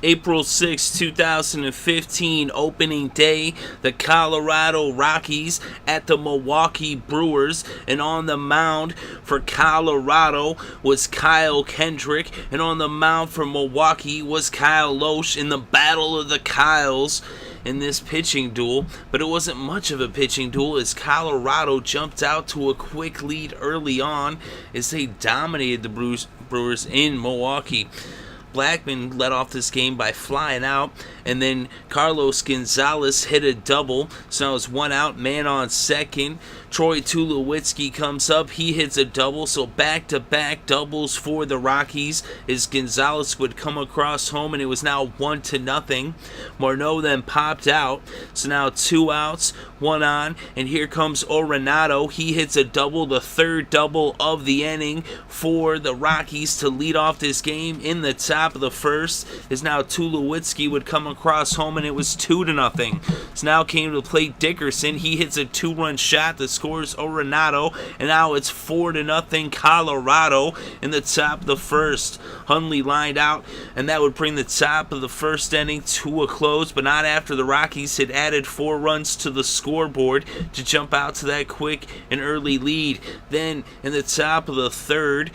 April 6, 2015, opening day, the Colorado Rockies at the Milwaukee Brewers, and on the mound for Colorado was Kyle Kendrick, and on the mound for Milwaukee was Kyle Loesch in the Battle of the Kyles in this pitching duel. But it wasn't much of a pitching duel as Colorado jumped out to a quick lead early on as they dominated the Brewers in Milwaukee. Blackman led off this game by flying out, and then Carlos Gonzalez hit a double, so now it's one out, man on second. Troy Tulowitzki comes up, he hits a double, so back-to-back doubles for the Rockies as Gonzalez would come across home, and it was now 1-0. Morneau then popped out, so now 2 outs, 1 on, and here comes Arenado. He hits a double, the third double of the inning for the Rockies to lead off this game in the top of the first, as now Tulowitzki would come across home, and it was 2-0. So now came to play Dickerson. He hits a 2-run shot that scores Arenado, and now it's 4-0 Colorado in the top of the first. Hundley lined out, and that would bring the top of the first inning to a close, but not after the Rockies had added 4 runs to the scoreboard to jump out to that quick and early lead. Then in the top of the third,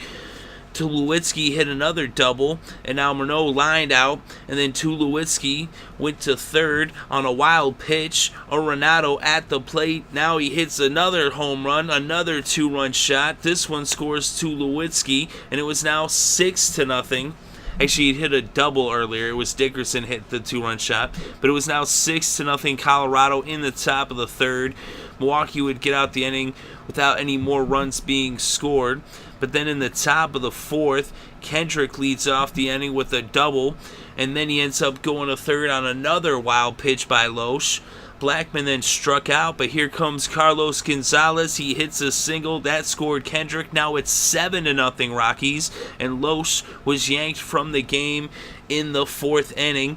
Tulowitzki hit another double, and now Morneau lined out, and then Tulowitzki went to third on a wild pitch. Arenado at the plate. Now he hits another home run, another 2-run shot. This one scores Tulowitzki, and it was now 6-0. Actually, he hit a double earlier. It was Dickerson hit the 2-run shot, but it was now 6-0 Colorado in the top of the third. Milwaukee would get out the inning without any more runs being scored. But then in the top of the fourth, Kendrick leads off the inning with a double, and then he ends up going to third on another wild pitch by Loesch. Blackman then struck out, but here comes Carlos Gonzalez. He hits a single. That scored Kendrick. Now it's 7-0 Rockies, and Loesch was yanked from the game in the fourth inning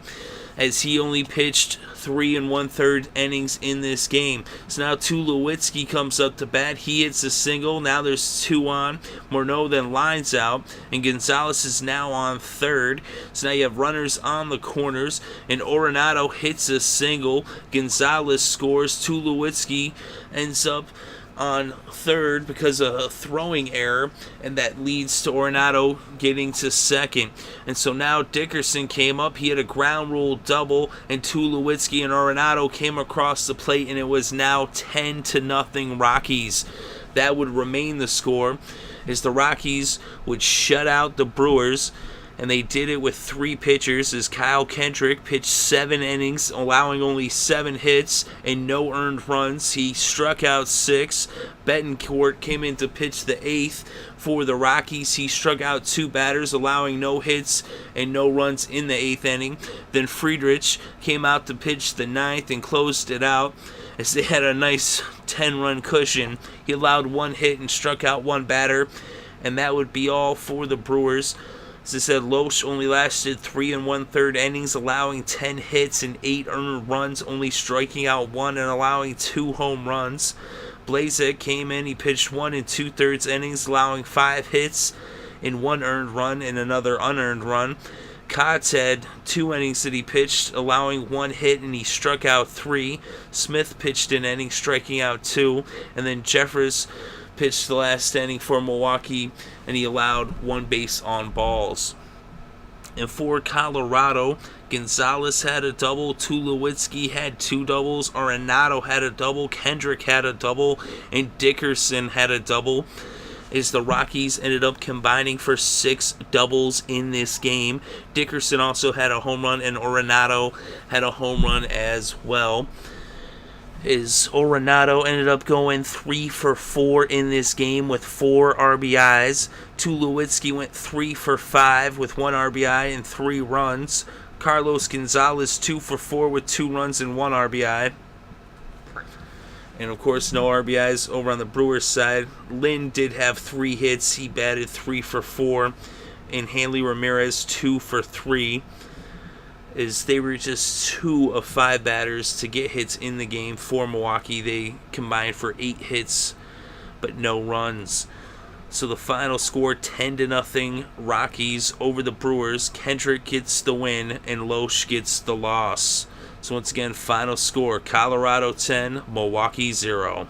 as he only pitched 3 1/3 innings in this game. So now Tulowitzki comes up to bat. He hits a single. Now there's 2 on. Morneau then lines out, and Gonzalez is now on third. So now you have runners on the corners, and Arenado hits a single. Gonzalez scores. Tulowitzki ends up on third because of a throwing error, and that leads to Arenado getting to second. And so now Dickerson came up. He had a ground rule double, and Tulowitzki and Arenado came across the plate, and it was now 10-0 Rockies. That would remain the score as the Rockies would shut out the Brewers, and they did it with 3 pitchers as Kyle Kendrick pitched 7 innings, allowing only 7 hits and no earned runs. He struck out 6. Betancourt came in to pitch the 8th for the Rockies. He struck out 2 batters, allowing no hits and no runs in the 8th inning. Then Friedrich came out to pitch the 9th and closed it out as they had a nice 10-run cushion. He allowed 1 hit and struck out 1 batter, and that would be all for the Brewers. As I said, Loesch only lasted 3 1/3 innings, allowing 10 hits and 8 earned runs, only striking out 1 and allowing 2 home runs. Blazek came in, he pitched 1 2/3 innings, allowing 5 hits and 1 earned run and another unearned run. Kotz had 2 innings that he pitched, allowing 1 hit, and he struck out 3. Smith pitched an inning, striking out 2, and then Jeffers pitched the last inning for Milwaukee, and he allowed 1 base on balls. And for Colorado, Gonzalez had a double, Tulowitzki had 2 doubles, Arenado had a double, Kendrick had a double, and Dickerson had a double, as the Rockies ended up combining for 6 doubles in this game. Dickerson also had a home run, and Arenado had a home run as well. Is Arenado ended up going 3 for 4 in this game with 4 RBIs. Tulowitzki went 3 for 5 with 1 RBI and 3 runs. Carlos Gonzalez 2 for 4 with 2 runs and 1 RBI. And of course, no RBIs over on the Brewers side. Lynn did have 3 hits. He batted 3 for 4. And Hanley Ramirez 2 for 3. Is they were just 2 of 5 batters to get hits in the game for Milwaukee. They combined for 8 hits, but no runs. So the final score 10-0 Rockies over the Brewers. Kendrick gets the win and Loesch gets the loss. So once again, final score Colorado 10, Milwaukee 0.